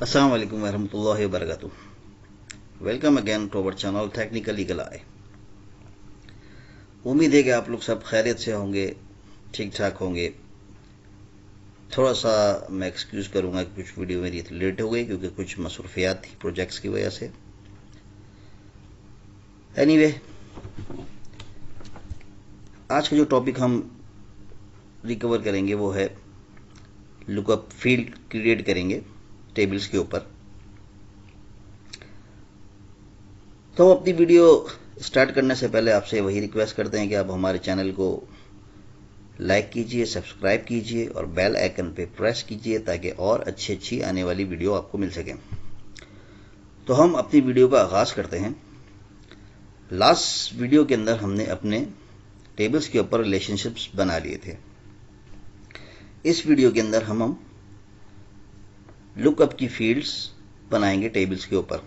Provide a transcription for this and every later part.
Assalamu alaikum warahmatullahi wabarakatuh. Welcome again to our channel Technical Eagle Eye. उम्मीद है कि आप लोग सब खैरियत से होंगे, ठीक ठाक होंगे। थोड़ा सा मैं एक्सक्यूज करूंगा कि कुछ वीडियो मेरी लेट हो गई क्योंकि कुछ मसरूफियात थी प्रोजेक्ट्स की वजह से। एनीवे, आज का जो टॉपिक हम रिकवर करेंगे वो है लुकअप फील्ड क्रिएट करेंगे टेबल्स के ऊपर। तो अपनी वीडियो स्टार्ट करने से पहले आपसे वही रिक्वेस्ट करते हैं कि आप हमारे चैनल को लाइक कीजिए, सब्सक्राइब कीजिए और बेल आइकन पे प्रेस कीजिए ताकि और अच्छी आने वाली वीडियो आपको मिल सके। तो हम अपनी वीडियो का आगाज करते हैं। लास्ट वीडियो के अंदर हमने अपने टेबल्स के ऊपर रिलेशनशिप्स बना लिए थे। इस वीडियो के अंदर हम लुकअप की फील्ड्स बनाएंगे टेबल्स के ऊपर।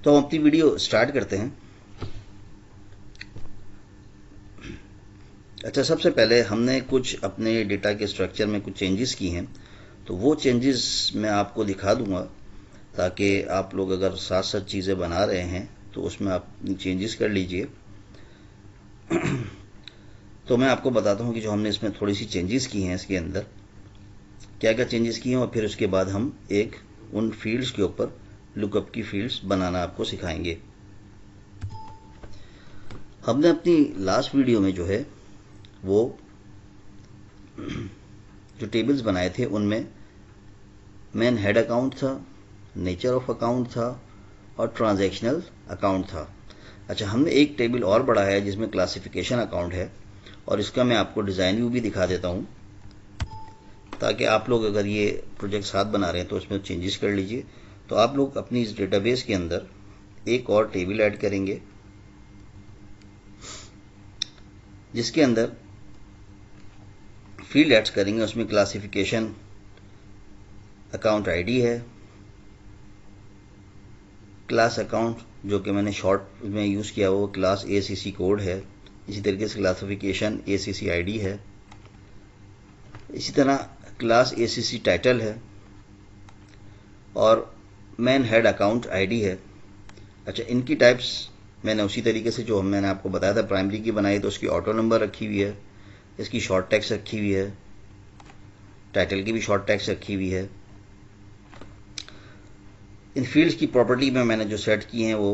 तो हम अपनी वीडियो स्टार्ट करते हैं। अच्छा, सबसे पहले हमने कुछ अपने डेटा के स्ट्रक्चर में कुछ चेंजेस की हैं, तो वो चेंजेस मैं आपको दिखा दूंगा ताकि आप लोग अगर साथ साथ चीज़ें बना रहे हैं तो उसमें आप चेंजेस कर लीजिए। तो मैं आपको बताता हूं कि जो हमने इसमें थोड़ी सी चेंजेस की हैं, इसके अंदर क्या क्या चेंजेस किए हैं, और फिर उसके बाद हम एक उन फील्ड्स के ऊपर लुकअप की फील्ड्स बनाना आपको सिखाएंगे। हमने अपनी लास्ट वीडियो में जो है वो जो टेबल्स बनाए थे उनमें मेन हेड अकाउंट था, नेचर ऑफ अकाउंट था और ट्रांजैक्शनल अकाउंट था। अच्छा, हमने एक टेबल और बढ़ाया है जिसमें क्लासिफिकेशन अकाउंट है, और इसका मैं आपको डिज़ाइन व्यू भी दिखा देता हूं ताकि आप लोग अगर ये प्रोजेक्ट साथ बना रहे हैं तो उसमें चेंजेस कर लीजिए। तो आप लोग अपनी इस डेटाबेस के अंदर एक और टेबल ऐड करेंगे जिसके अंदर फील्ड ऐड करेंगे। उसमें क्लासिफिकेशन अकाउंट आईडी है, क्लास अकाउंट जो कि मैंने शॉर्ट में यूज़ किया वो क्लास ACC कोड है, इसी तरीके से क्लासिफिकेशन ACC आईडी है, इसी तरह क्लास ACC टाइटल है और मैन हेड अकाउंट आईडी है। अच्छा, इनकी टाइप्स मैंने उसी तरीके से जो मैंने आपको बताया था प्राइमरी की बनाई तो उसकी ऑटो नंबर रखी हुई है, इसकी शॉर्ट टेक्स्ट रखी हुई है, टाइटल की भी शॉर्ट टेक्स्ट रखी हुई है। इन फील्ड्स की प्रॉपर्टी में मैंने जो सेट की हैं वो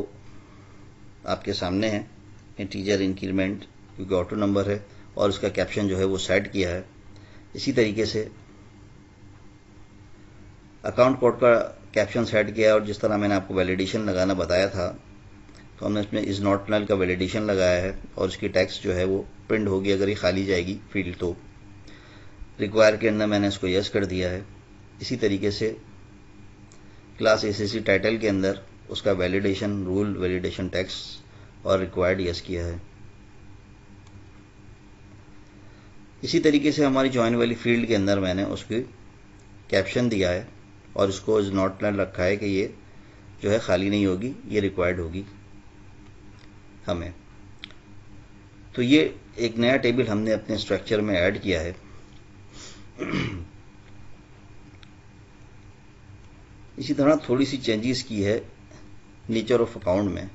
आपके सामने है। इंटीजर इंक्रीमेंट क्योंकि ऑटो नंबर है और उसका कैप्शन जो है वो सेट किया है। इसी तरीके से अकाउंट कोड का कैप्शन सेट किया है, और जिस तरह मैंने आपको वैलिडेशन लगाना बताया था तो हमने इसमें इज नॉट नल का वैलिडेशन लगाया है और उसकी टेक्स्ट जो है वो प्रिंट होगी अगर ये खाली जाएगी फील्ड। तो रिक्वायर के अंदर मैंने इसको यस कर दिया है। इसी तरीके से क्लास ACC टाइटल के अंदर उसका वैलिडेशन रूल, वैलिडेशन टेक्स्ट और रिक्वायर्ड यस किया है। इसी तरीके से हमारी ज्वाइन वाली फील्ड के अंदर मैंने उसकी कैप्शन दिया है और इसको इज नॉट नल रखा है कि ये जो है खाली नहीं होगी, ये रिक्वायर्ड होगी हमें। तो ये एक नया टेबल हमने अपने स्ट्रक्चर में ऐड किया है। इसी तरह थोड़ी सी चेंजेस की है नेचर ऑफ अकाउंट में।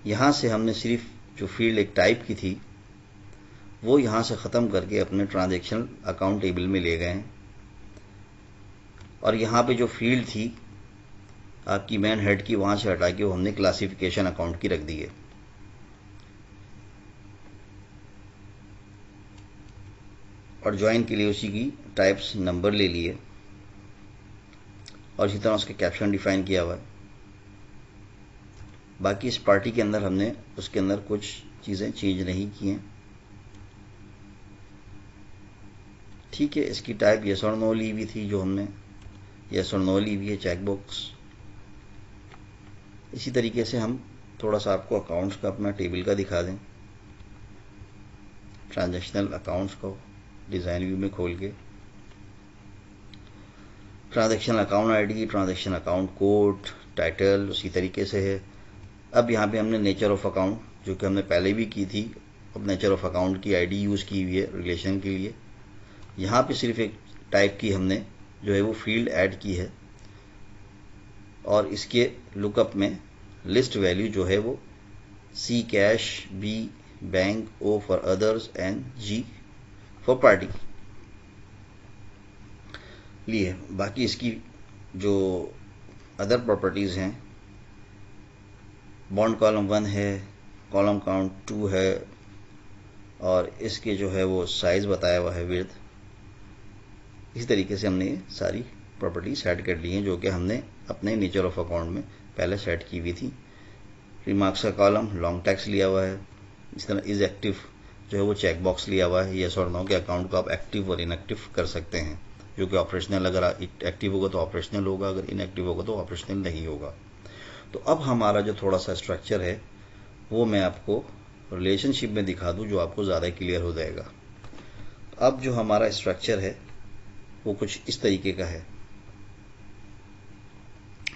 यहां से हमने सिर्फ जो फील्ड एक टाइप की थी वो यहां से खत्म करके अपने ट्रांजैक्शनल अकाउंट टेबल में ले गए हैं, और यहां पे जो फील्ड थी आपकी मैन हेड की वहां से हटा के वो हमने क्लासिफिकेशन अकाउंट की रख दी है। और ज्वाइन के लिए उसी की टाइप्स नंबर ले लिए और इसी तरह उसका कैप्शन डिफाइन किया हुआ है। बाकी इस पार्टी के अंदर हमने उसके अंदर कुछ चीजें चेंज नहीं की हैं। ठीक है, इसकी टाइप यस और नो ली हुई थी, जो हमने यस और नो ली हुई है चेक बॉक्स। इसी तरीके से हम थोड़ा सा आपको अकाउंट्स का अपना टेबल का दिखा दें। ट्रांजैक्शनल अकाउंट्स को डिजाइन व्यू में खोल के transactional account ID, transaction account code, title उसी तरीके से है। अब यहाँ पे हमने नेचर ऑफ अकाउंट जो कि हमने पहले भी की थी नेचर ऑफ अकाउंट की आईडी यूज़ की हुई है रिलेशन के लिए। यहाँ पे सिर्फ एक टाइप की हमने जो है वो फील्ड ऐड की है और इसके लुकअप में लिस्ट वैल्यू जो है वो C cash, B bank, O for others and G for party लिए। बाकी इसकी जो अदर प्रॉपर्टीज़ हैं, बॉन्ड कॉलम 1 है, कॉलम काउंट 2 है और इसके जो है वो साइज़ बताया हुआ है, विड्थ। इस तरीके से हमने सारी प्रॉपर्टी सेट कर ली हैं जो कि हमने अपने नेचर ऑफ अकाउंट में पहले सेट की हुई थी। रिमार्क्स का कॉलम लॉन्ग टैक्स लिया हुआ है। इस तरह इज एक्टिव जो है वो चेक बॉक्स लिया हुआ है, यस और नो के अकाउंट को आप एक्टिव और इनएक्टिव कर सकते हैं, जो कि ऑपरेशनल, अगर एक्टिव होगा तो ऑपरेशनल होगा, अगर इनएक्टिव होगा तो ऑपरेशनल नहीं होगा। तो अब हमारा जो थोड़ा सा स्ट्रक्चर है वो मैं आपको रिलेशनशिप में दिखा दूं, जो आपको ज़्यादा क्लियर हो जाएगा। अब जो हमारा स्ट्रक्चर है वो कुछ इस तरीके का है,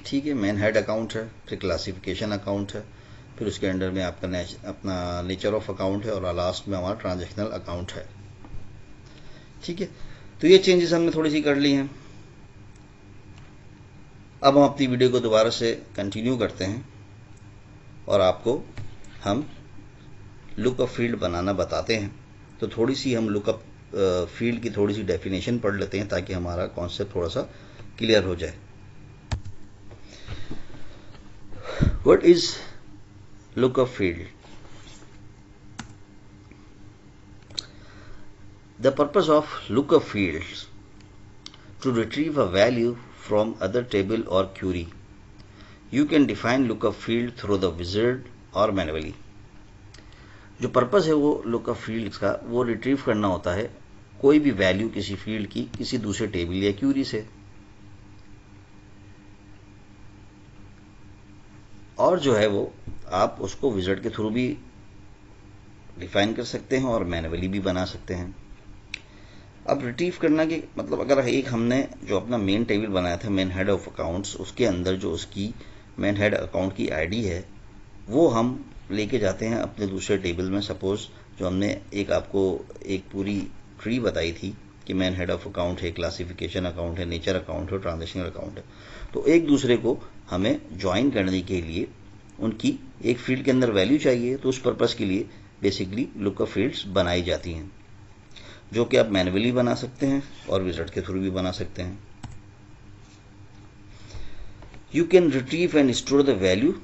ठीक है। मेन हेड अकाउंट है, फिर क्लासिफिकेशन अकाउंट है, फिर उसके अंडर में आपका अपना नेचर ऑफ अकाउंट है और लास्ट में हमारा ट्रांजैक्शनल अकाउंट है, ठीक है। तो ये चेंजेस हमने थोड़ी सी कर ली हैं। अब हम अपनी वीडियो को दोबारा से कंटिन्यू करते हैं और आपको हम लुकअप फील्ड बनाना बताते हैं। तो थोड़ी सी हम लुकअप फील्ड की थोड़ी सी डेफिनेशन पढ़ लेते हैं ताकि हमारा कॉन्सेप्ट थोड़ा सा क्लियर हो जाए। What is lookup field? The purpose of lookup fields to retrieve a value from other table or query. You can define lookup field through the wizard or manually. जो पर्पस है वो lookup fields का, वो retrieve करना होता है कोई भी वैल्यू किसी फील्ड की किसी दूसरे टेबल या क्यूरी से, और जो है वो आप उसको विजर्ड के थ्रू भी डिफाइन कर सकते हैं और मैनुअली भी बना सकते हैं। अब रिट्रीव करना के मतलब, अगर एक हमने जो अपना मेन टेबल बनाया था मेन हेड ऑफ अकाउंट्स, उसके अंदर जो उसकी मेन हेड अकाउंट की आईडी है वो हम लेके जाते हैं अपने दूसरे टेबल में। सपोज जो हमने आपको एक पूरी ट्री बताई थी कि मेन हेड ऑफ अकाउंट है, क्लासिफिकेशन अकाउंट है, नेचर अकाउंट है, ट्रांजैक्शनल अकाउंट है, तो एक दूसरे को हमें ज्वाइन करने के लिए उनकी एक फील्ड के अंदर वैल्यू चाहिए। तो उस पर्पस के लिए बेसिकली लुकअप फील्ड्स बनाई जाती हैं, जो कि आप मैनुअली बना सकते हैं और विजर्ड के थ्रू भी बना सकते हैं। You can retrieve and store the value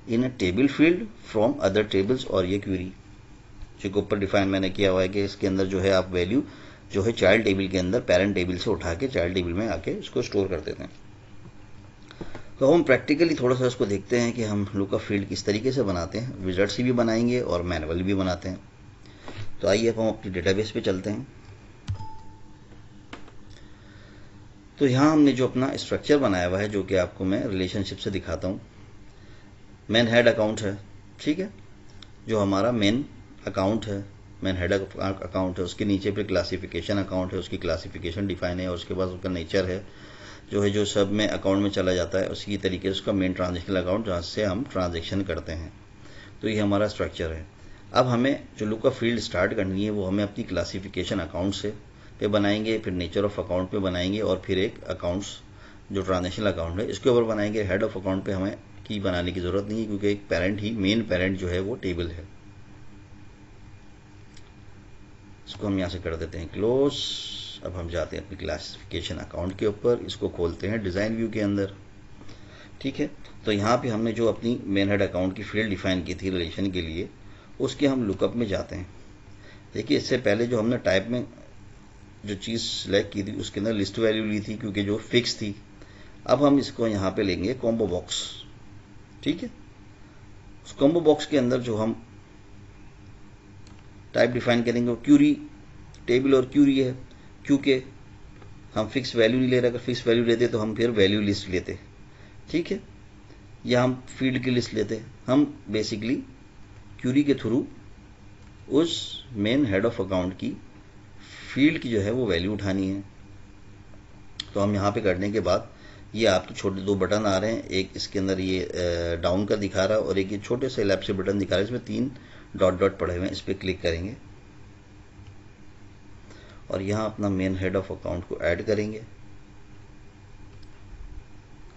in a table field from other tables, और ये क्वेरी जो ऊपर डिफाइन मैंने किया हुआ है कि इसके अंदर जो है आप वैल्यू जो है चाइल्ड टेबल के अंदर पेरेंट टेबल से उठा के चाइल्ड टेबल में आके इसको स्टोर कर देते हैं। तो हम प्रैक्टिकली थोड़ा सा इसको देखते हैं कि हम लुकअप फील्ड किस तरीके से बनाते हैं, विजर्ड से भी बनाएंगे और मैनुअल भी बनाते हैं। तो आइए अब हम अपनी डेटाबेस पे चलते हैं। तो यहाँ हमने जो अपना स्ट्रक्चर बनाया हुआ है, जो कि आपको मैं रिलेशनशिप से दिखाता हूँ। मेन हेड अकाउंट है, ठीक है, जो हमारा मेन अकाउंट है, मेन हेड अकाउंट है। उसके नीचे पे क्लासिफिकेशन अकाउंट है, उसकी क्लासिफिकेशन डिफाइन है और उसके बाद उसका नेचर है जो सब में अकाउंट में चला जाता है। उसी तरीके से उसका मेन ट्रांजेक्शनल अकाउंट जहाँ से हम ट्रांजेक्शन करते हैं। तो ये हमारा स्ट्रक्चर है। अब हमें जो लुकअप फील्ड स्टार्ट करनी है वो हमें अपनी क्लासिफिकेशन अकाउंट से पे बनाएंगे, फिर नेचर ऑफ अकाउंट पे बनाएंगे और फिर एक अकाउंट्स जो ट्रांजेक्शनल अकाउंट है इसके ऊपर बनाएंगे। हेड ऑफ अकाउंट पे हमें की बनाने की जरूरत नहीं है क्योंकि एक पेरेंट ही मेन पेरेंट जो है वो टेबल है। इसको हम यहाँ से कर देते हैं क्लोज। अब हम जाते हैं अपनी क्लासिफिकेशन अकाउंट के ऊपर, इसको खोलते हैं डिजाइन व्यू के अंदर, ठीक है। तो यहाँ पे हमने जो अपनी मेन हेड अकाउंट की फील्ड डिफाइन की थी रिलेशन के लिए, उसके हम लुकअप में जाते हैं। देखिए इससे पहले जो हमने टाइप में जो चीज़ सिलेक्ट की थी उसके अंदर लिस्ट वैल्यू ली थी क्योंकि जो फिक्स थी। अब हम इसको यहाँ पे लेंगे कॉम्बो बॉक्स, ठीक है। उस कॉम्बो बॉक्स के अंदर जो हम टाइप डिफाइन करेंगे वो क्यूरी टेबल और क्यूरी है, क्योंकि हम फिक्स वैल्यू नहीं ले रहे। अगर फिक्स वैल्यू लेते तो हम फिर वैल्यू लिस्ट लेते, ठीक है, या हम फील्ड की लिस्ट लेते। हम बेसिकली क्यूरी के थ्रू उस मेन हेड ऑफ अकाउंट की फील्ड की जो है वो वैल्यू उठानी है। तो हम यहाँ पे करने के बाद ये आपके छोटे दो बटन आ रहे हैं, एक इसके अंदर ये डाउन का दिखा रहा है और एक ये छोटे से इलिप्स बटन दिखा रहा है। इसमें 3 डॉट डॉट पड़े हुए हैं, इस पर क्लिक करेंगे और यहाँ अपना मेन हेड ऑफ अकाउंट को ऐड करेंगे,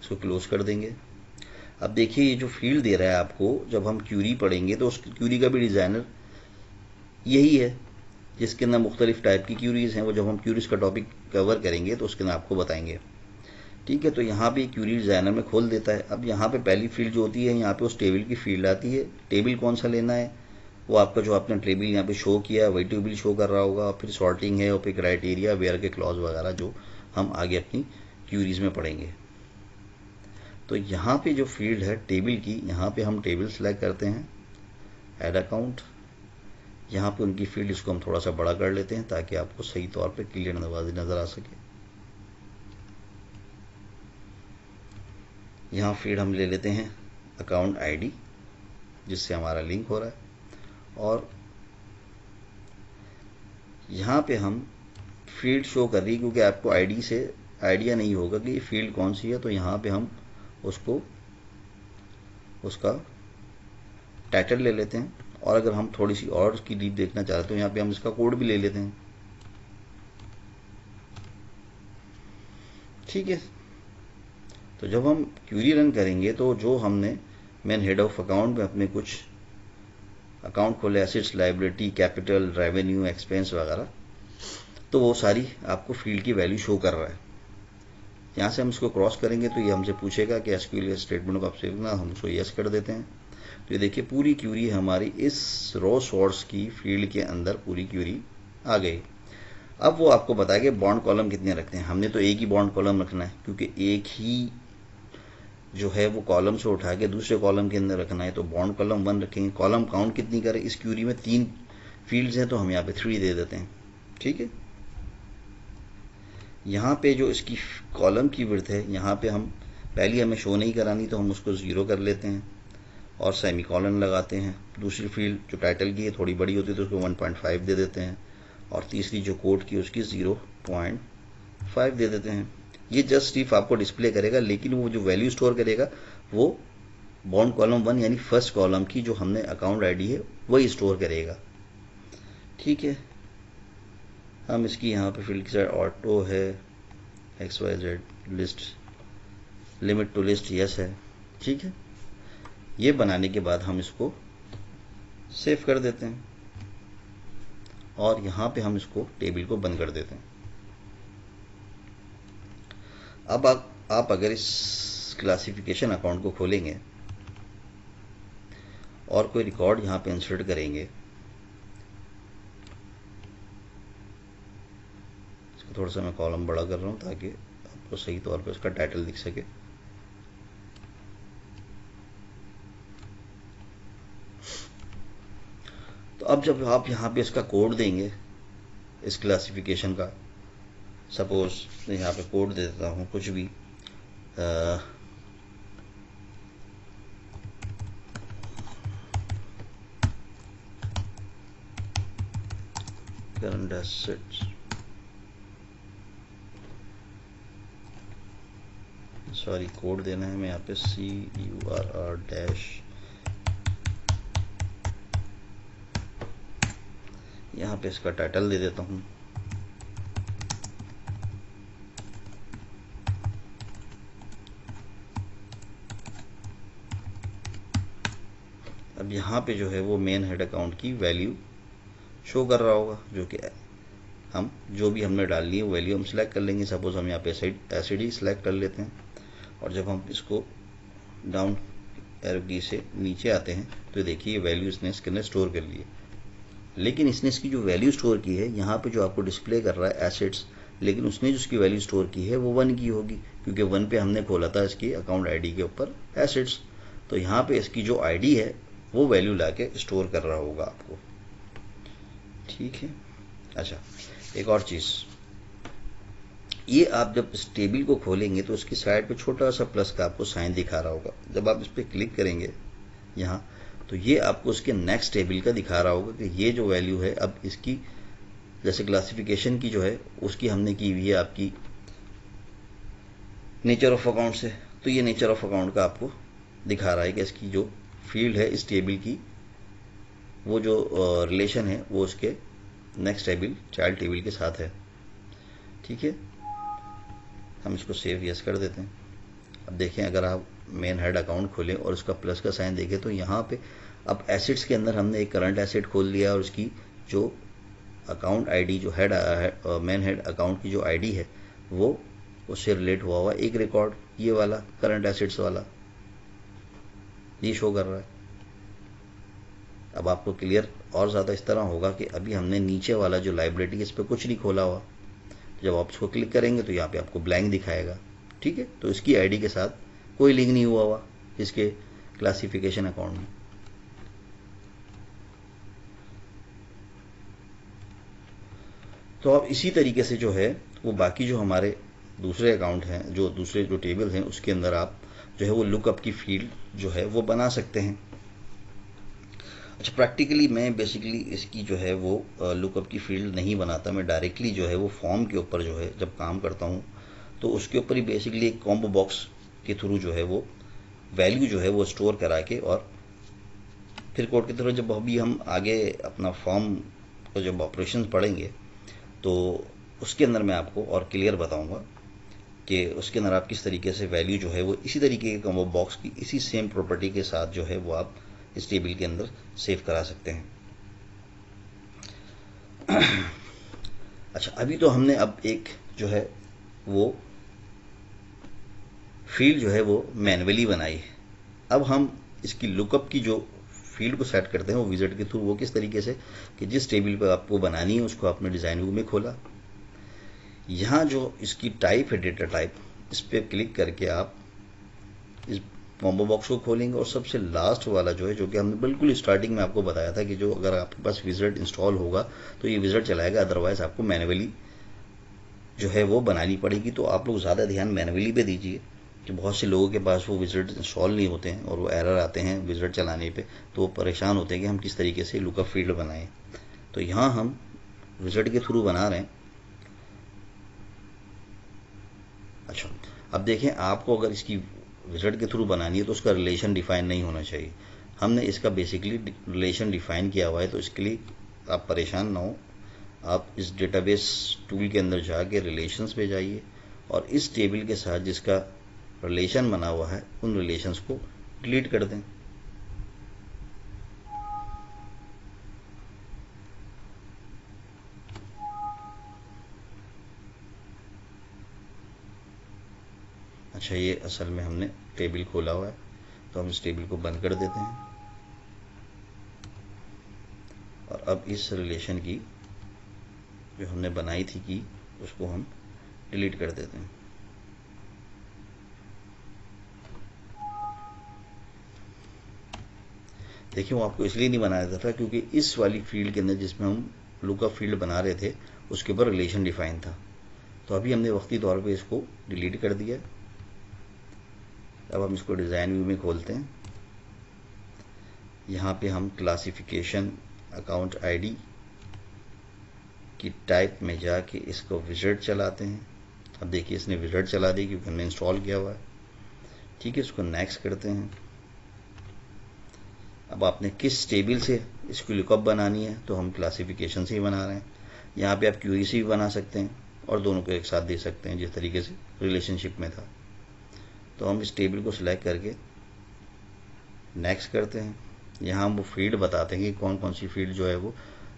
इसको क्लोज कर देंगे। अब देखिए ये जो फील्ड दे रहा है आपको, जब हम क्यूरी पढ़ेंगे तो उस क्यूरी का भी डिज़ाइनर यही है, जिसके अंदर मुख्तलिफ टाइप की क्यूरीज हैं। वो जब हम क्यूरीज का टॉपिक कवर करेंगे तो उसके अंदर आपको बताएंगे। ठीक है, तो यहाँ पे क्यूरी डिज़ाइनर में खोल देता है। अब यहाँ पे पहली फील्ड जो होती है, यहाँ पे उस टेबल की फील्ड आती है। टेबल कौन सा लेना है, वो आपका जो आपने टेबल यहाँ पे शो किया वही टेबल शो कर रहा होगा। और फिर सॉर्टिंग है और फिर क्राइटेरिया, वेयर के क्लॉज वगैरह जो हम आगे अपनी क्यूरीज में पढ़ेंगे। तो यहाँ पे जो फील्ड है टेबल की, यहाँ पे हम टेबल सेलेक्ट करते हैं, ऐड अकाउंट। यहाँ पे उनकी फील्ड, इसको हम थोड़ा सा बड़ा कर लेते हैं ताकि आपको सही तौर पे क्लियर नजर आ सके। यहाँ फील्ड हम ले लेते हैं अकाउंट आईडी, जिससे हमारा लिंक हो रहा है। और यहाँ पे हम फील्ड शो कर रही है, क्योंकि आपको आईडी से आइडिया नहीं होगा कि ये फील्ड कौन सी है। तो यहाँ पे हम उसको उसका टाइटल ले लेते हैं। और अगर हम थोड़ी सी और उसकी डीप देखना चाहते हैं तो यहाँ पे हम इसका कोड भी ले लेते हैं। ठीक है, तो जब हम क्यूरी रन करेंगे तो जो हमने मेन हेड ऑफ अकाउंट में अपने कुछ अकाउंट खोले, assets, liability, capital, revenue, expense वगैरह, तो वो सारी आपको फील्ड की वैल्यू शो कर रहा है। यहाँ से हम इसको क्रॉस करेंगे तो ये हमसे पूछेगा कि एसक्यूएल स्टेटमेंट को आप सेव करना, हम उसको यस कर देते हैं। तो ये देखिए पूरी क्यूरी हमारी इस रो सोर्स की फील्ड के अंदर पूरी क्यूरी आ गई। अब वो आपको बताएगा बॉन्ड कॉलम कितने रखते हैं। हमने तो एक ही बॉन्ड कॉलम रखना है, क्योंकि एक ही जो है वो कॉलम से उठा के दूसरे कॉलम के अंदर रखना है। तो बॉन्ड कॉलम 1 रखेंगे। कॉलम काउंट कितनी करें, इस क्यूरी में 3 फील्ड्स हैं तो हम यहाँ पे 3 दे देते हैं। ठीक है, यहाँ पे जो इसकी कॉलम की विड्थ है, यहाँ पे हम पहली हमें शो नहीं करानी तो हम उसको 0 कर लेते हैं और सेमी कॉलन लगाते हैं। दूसरी फील्ड जो टाइटल की है थोड़ी बड़ी होती है तो उसको 1.5 दे देते हैं। और तीसरी जो कोड की उसकी 0.5 दे देते हैं। ये जस्ट सिर्फ आपको डिस्प्ले करेगा, लेकिन वो जो वैल्यू स्टोर करेगा वो बॉन्ड कॉलम 1 यानी फर्स्ट कॉलम की जो हमने अकाउंट आईडी है वही स्टोर करेगा। ठीक है, हम इसकी यहाँ पे फील्ड की साइड ऑटो है, XYZ list, limit to list yes है। ठीक है, ये बनाने के बाद हम इसको सेव कर देते हैं और यहाँ पे हम इसको टेबल को बंद कर देते हैं। अब आप अगर इस क्लासिफिकेशन अकाउंट को खोलेंगे और कोई रिकॉर्ड यहाँ पे इंसर्ट करेंगे, इसको थोड़ा सा मैं कॉलम बड़ा कर रहा हूँ ताकि आपको सही तौर पे उसका टाइटल दिख सके। तो अब जब आप यहाँ पे इसका कोड देंगे इस क्लासिफिकेशन का, सपोज मैं यहाँ पे कोड दे देता हूँ कुछ भी, करंट एसेट्स, सॉरी कोड देना है, मैं यहाँ पे CURR डैश, यहाँ पे इसका टाइटल दे देता हूँ। अब यहाँ पे जो है वो मेन हेड अकाउंट की वैल्यू शो कर रहा होगा, जो कि हम जो भी हमने डालनी है वो वैल्यू हम सिलेक्ट कर लेंगे। सपोज हम यहाँ पे एसिड सिलेक्ट कर लेते हैं और जब हम इसको डाउन एरो की से नीचे आते हैं तो देखिए ये वैल्यू इसने इसके अंदर स्टोर कर ली है। लेकिन इसने इसकी जो वैल्यू स्टोर की है यहाँ पे जो आपको डिस्प्ले कर रहा है एसेट्स, लेकिन उसने जो उसकी वैल्यू स्टोर की है वो 1 की होगी, क्योंकि 1 पे हमने खोला था इसकी अकाउंट आईडी के ऊपर एसेट्स। तो यहाँ पे इसकी जो आईडी है वो वैल्यू लाके स्टोर कर रहा होगा आपको। ठीक है, अच्छा एक और चीज, ये आप जब इस टेबल को खोलेंगे तो उसकी साइड पे छोटा सा प्लस का आपको साइन दिखा रहा होगा। जब आप इस पर क्लिक करेंगे यहाँ, तो ये आपको उसके नेक्स्ट टेबल का दिखा रहा होगा कि ये जो वैल्यू है अब इसकी, जैसे क्लासिफिकेशन की जो है उसकी हमने की हुई है आपकी नेचर ऑफ अकाउंट से, तो ये नेचर ऑफ अकाउंट का आपको दिखा रहा है कि इसकी जो फील्ड है इस टेबल की वो जो रिलेशन है वो उसके नेक्स्ट टेबल चाइल्ड टेबल के साथ है। ठीक है, हम इसको सेव यस कर देते हैं। अब देखें, अगर आप मेन हेड अकाउंट खोलें और उसका प्लस का साइन देखें तो यहाँ पे अब एसेट्स के अंदर हमने एक करंट एसेट खोल लिया और उसकी जो अकाउंट आईडी जो हेड मेन हेड अकाउंट की जो आईडी है वो उससे रिलेट हुआ हुआ एक रिकॉर्ड, ये वाला करंट एसेट्स वाला, ये शो कर रहा है। अब आपको क्लियर और ज़्यादा इस तरह होगा कि अभी हमने नीचे वाला जो लाइबिलिटी है इस पर कुछ नहीं खोला हुआ। जब आप इसको क्लिक करेंगे तो यहाँ पे आपको ब्लैंक दिखाएगा। ठीक है, तो इसकी आईडी के साथ कोई लिंक नहीं हुआ हुआ इसके क्लासिफिकेशन अकाउंट में। तो अब इसी तरीके से जो है वो बाकी जो हमारे दूसरे अकाउंट हैं, जो दूसरे जो टेबल हैं, उसके अंदर आप जो है वो लुकअप की फील्ड जो है वो बना सकते हैं। अच्छा, प्रैक्टिकली मैं बेसिकली इसकी जो है वो लुकअप की फील्ड नहीं बनाता, मैं डायरेक्टली जो है वो फॉर्म के ऊपर जो है जब काम करता हूँ तो उसके ऊपर ही बेसिकली एक कॉम्बो बॉक्स के थ्रू जो है वो वैल्यू जो है वो स्टोर करा के, और फिर कोड के थ्रू जब अभी हम आगे अपना फॉर्म को जब ऑपरेशन पढ़ेंगे तो उसके अंदर मैं आपको और क्लियर बताऊंगा कि उसके अंदर आप किस तरीके से वैल्यू जो है वो इसी तरीके के कॉम्बो बॉक्स की इसी सेम प्रॉपर्टी के साथ जो है वो आप इस टेबल के अंदर सेव करा सकते हैं। अच्छा, अभी तो हमने अब एक जो है वो फील्ड जो है वो मैन्युअली बनाई है। अब हम इसकी लुकअप की जो फील्ड को सेट करते हैं वो विजिट के थ्रू, वो किस तरीके से कि जिस टेबल पर आपको बनानी है उसको आपने डिज़ाइन व्यू में खोला, यहाँ जो इसकी टाइप है डेटा टाइप, इस पर क्लिक करके आप इस कॉम्बो बॉक्स को खोलेंगे और सबसे लास्ट वाला जो है, जो कि हमने बिल्कुल स्टार्टिंग में आपको बताया था कि जो अगर आपके पास विजिट इंस्टॉल होगा तो ये विजिट चलाएगा, अदरवाइज आपको मैन्युअली जो है वो बनानी पड़ेगी। तो आप लोग ज़्यादा ध्यान मैन्युअली पे दीजिए कि बहुत से लोगों के पास वो विजिट इंस्टॉल नहीं होते हैं और वो एरर आते हैं विजिट चलाने पे, तो वो परेशान होते हैं कि हम किस तरीके से लुकअप फील्ड बनाएं। तो यहाँ हम विजिट के थ्रू बना रहे हैं। अच्छा, अब देखें, आपको अगर इसकी विजिट के थ्रू बनानी है तो उसका रिलेशन डिफाइन नहीं होना चाहिए। हमने इसका बेसिकली रिलेशन डिफाइन किया हुआ है, तो इसके लिए आप परेशान ना हो। आप इस डेटाबेस टूल के अंदर जाके रिलेशंस पे जाइए और इस टेबल के साथ जिसका रिलेशन बना हुआ है उन रिलेशंस को डिलीट कर दें। अच्छा, ये असल में हमने टेबल खोला हुआ है तो हम इस टेबल को बंद कर देते हैं और अब इस रिलेशन की जो हमने बनाई थी की उसको हम डिलीट कर देते हैं। देखिए, वो आपको इसलिए नहीं बनाया था क्योंकि इस वाली फील्ड के अंदर जिसमें हम लुकअप फील्ड बना रहे थे उसके ऊपर रिलेशन डिफाइन था, तो अभी हमने वक्ती तौर पे इसको डिलीट कर दिया। अब हम इसको डिज़ाइन व्यू में खोलते हैं। यहाँ पे हम क्लासिफिकेशन अकाउंट आईडी की टाइप में जाके इसको विजिट चलाते हैं। अब देखिए, इसने विजिट चला दी क्योंकि हमने इंस्टॉल किया हुआ है। ठीक है, इसको नेक्स्ट करते हैं। अब आपने किस टेबल से इसकी लुकअप बनानी है, तो हम क्लासिफिकेशन से ही बना रहे हैं। यहाँ पे आप क्यूरी से भी बना सकते हैं और दोनों को एक साथ दे सकते हैं जिस तरीके से रिलेशनशिप में था। तो हम इस टेबल को सिलेक्ट करके नेक्स्ट करते हैं। यहाँ हम वो फील्ड बताते हैं कि कौन कौन सी फील्ड जो है वो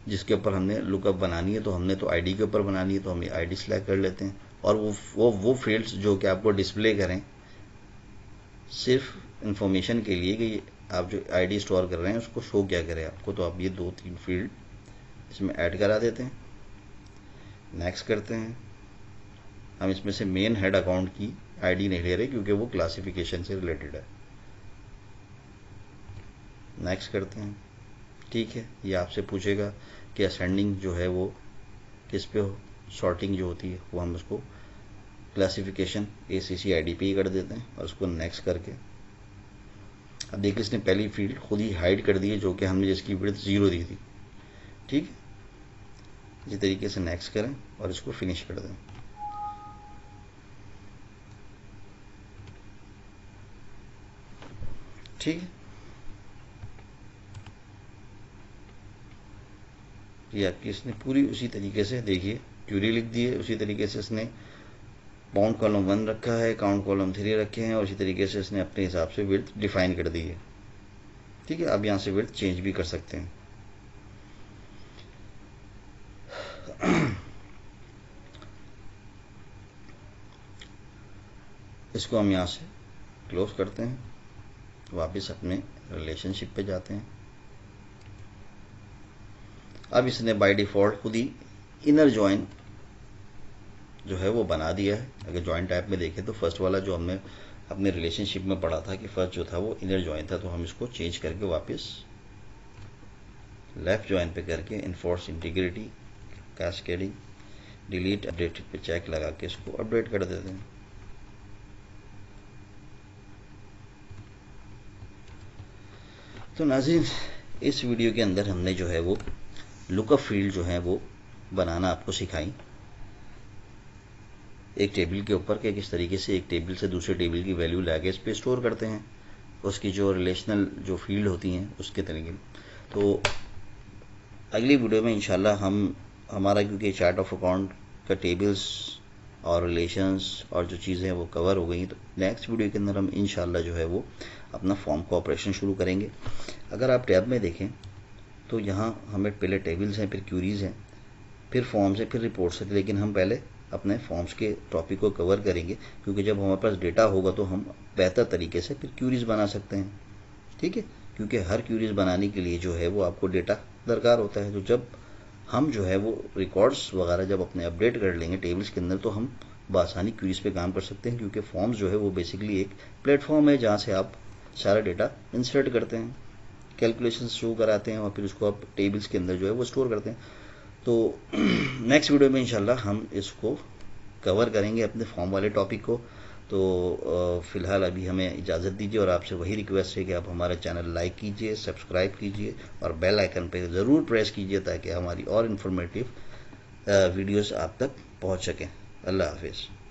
जिसके ऊपर हमने लुकअप बनानी है। तो हमने तो आईडी के ऊपर बनानी है तो हम ये आईडी सिलेक्ट कर लेते हैं और वो फील्ड्स जो कि आपको डिस्प्ले करें सिर्फ इंफॉर्मेशन के लिए कि आप जो आईडी स्टोर कर रहे हैं उसको शो क्या करें आपको, तो आप ये 2-3 फील्ड इसमें ऐड करा देते हैं। नेक्स्ट करते हैं। हम इसमें से मेन हेड अकाउंट की आईडी नहीं ले रहे क्योंकि वो क्लासिफिकेशन से रिलेटेड है। नेक्स्ट करते हैं। ठीक है, ये आपसे पूछेगा कि असेंडिंग जो है वो किस पे हो, सॉर्टिंग जो होती है वो हम उसको क्लासिफिकेशन ACC ID पे ही कर देते हैं और उसको नेक्स्ट करके अब देखिए इसने पहली फील्ड खुद ही हाइड कर दी है जो कि हमने जिसकी विड्थ 0 दी थी। ठीक है, इसी तरीके से नेक्स्ट करें और इसको फिनिश कर दें। ठीक है, ये आपकी इसने पूरी उसी तरीके से देखिए क्यूरी लिख दी है, उसी तरीके से इसने बाउंड कॉलम 1 रखा है, काउंट कॉलम 3 रखे हैं और उसी तरीके से इसने अपने हिसाब से विड्थ डिफाइन कर दी है। ठीक है, आप यहाँ से विड्थ चेंज भी कर सकते हैं। इसको हम यहाँ से क्लोज करते हैं, वापस अपने रिलेशनशिप पे जाते हैं। अब इसने बाय डिफॉल्ट खुद ही इनर जॉइन जो है वो बना दिया है। अगर जॉइन टाइप में देखें तो फर्स्ट वाला जो हमने अपने रिलेशनशिप में पढ़ा था कि फर्स्ट जो था वो इनर जॉइन था, तो हम इसको चेंज करके वापस लेफ्ट जॉइन पे करके enforce integrity cascading delete updated पे चेक लगा के इसको अपडेट कर देते हैं। तो नाज़रीन, इस वीडियो के अंदर हमने जो है वो लुकअप फील्ड जो है वो बनाना आपको सिखाई, एक टेबल के ऊपर के किस तरीके से एक टेबल से दूसरे टेबल की वैल्यू लाके इस पे स्टोर करते हैं, उसकी जो रिलेशनल जो फील्ड होती हैं उसके तरीके। तो अगली वीडियो में इंशाल्लाह हम हमारा, क्योंकि चार्ट ऑफ अकाउंट का टेबल्स और रिलेशंस और जो चीज़ें हैं वो कवर हो गई, तो नेक्स्ट वीडियो के अंदर हम इंशाल्लाह जो है वो अपना फॉर्म का ऑपरेशन शुरू करेंगे। अगर आप टैब में देखें तो यहाँ हमें पहले टेबल्स हैं, फिर क्यूरीज हैं, फिर फॉर्म्स हैं, फिर रिपोर्ट्स हैं, लेकिन हम पहले अपने फॉर्म्स के टॉपिक को कवर करेंगे, क्योंकि जब हमारे पास डेटा होगा तो हम बेहतर तरीके से फिर क्यूरीज बना सकते हैं। ठीक है, क्योंकि हर क्यूरीज बनाने के लिए जो है वो आपको डेटा दरकार होता है। तो जब हम जो है वो रिकॉर्ड्स वगैरह जब अपने अपडेट कर लेंगे टेबल्स के अंदर, तो हम बआसानी क्यूरीज पे काम कर सकते हैं, क्योंकि फॉर्म्स जो है वो बेसिकली एक प्लेटफॉर्म है जहाँ से आप सारा डेटा इंसर्ट करते हैं, कैलकुलेशन शो कराते हैं और फिर उसको आप टेबल्स के अंदर जो है वो स्टोर करते हैं। तो नेक्स्ट वीडियो में इंशाल्लाह हम इसको कवर करेंगे अपने फॉर्म वाले टॉपिक को। तो फ़िलहाल अभी हमें इजाज़त दीजिए और आपसे वही रिक्वेस्ट है कि आप हमारा चैनल लाइक कीजिए, सब्सक्राइब कीजिए और बेल आइकन पे ज़रूर प्रेस कीजिए ताकि हमारी और इन्फॉर्मेटिव वीडियोस आप तक पहुंच सकें। अल्लाह हाफिज़।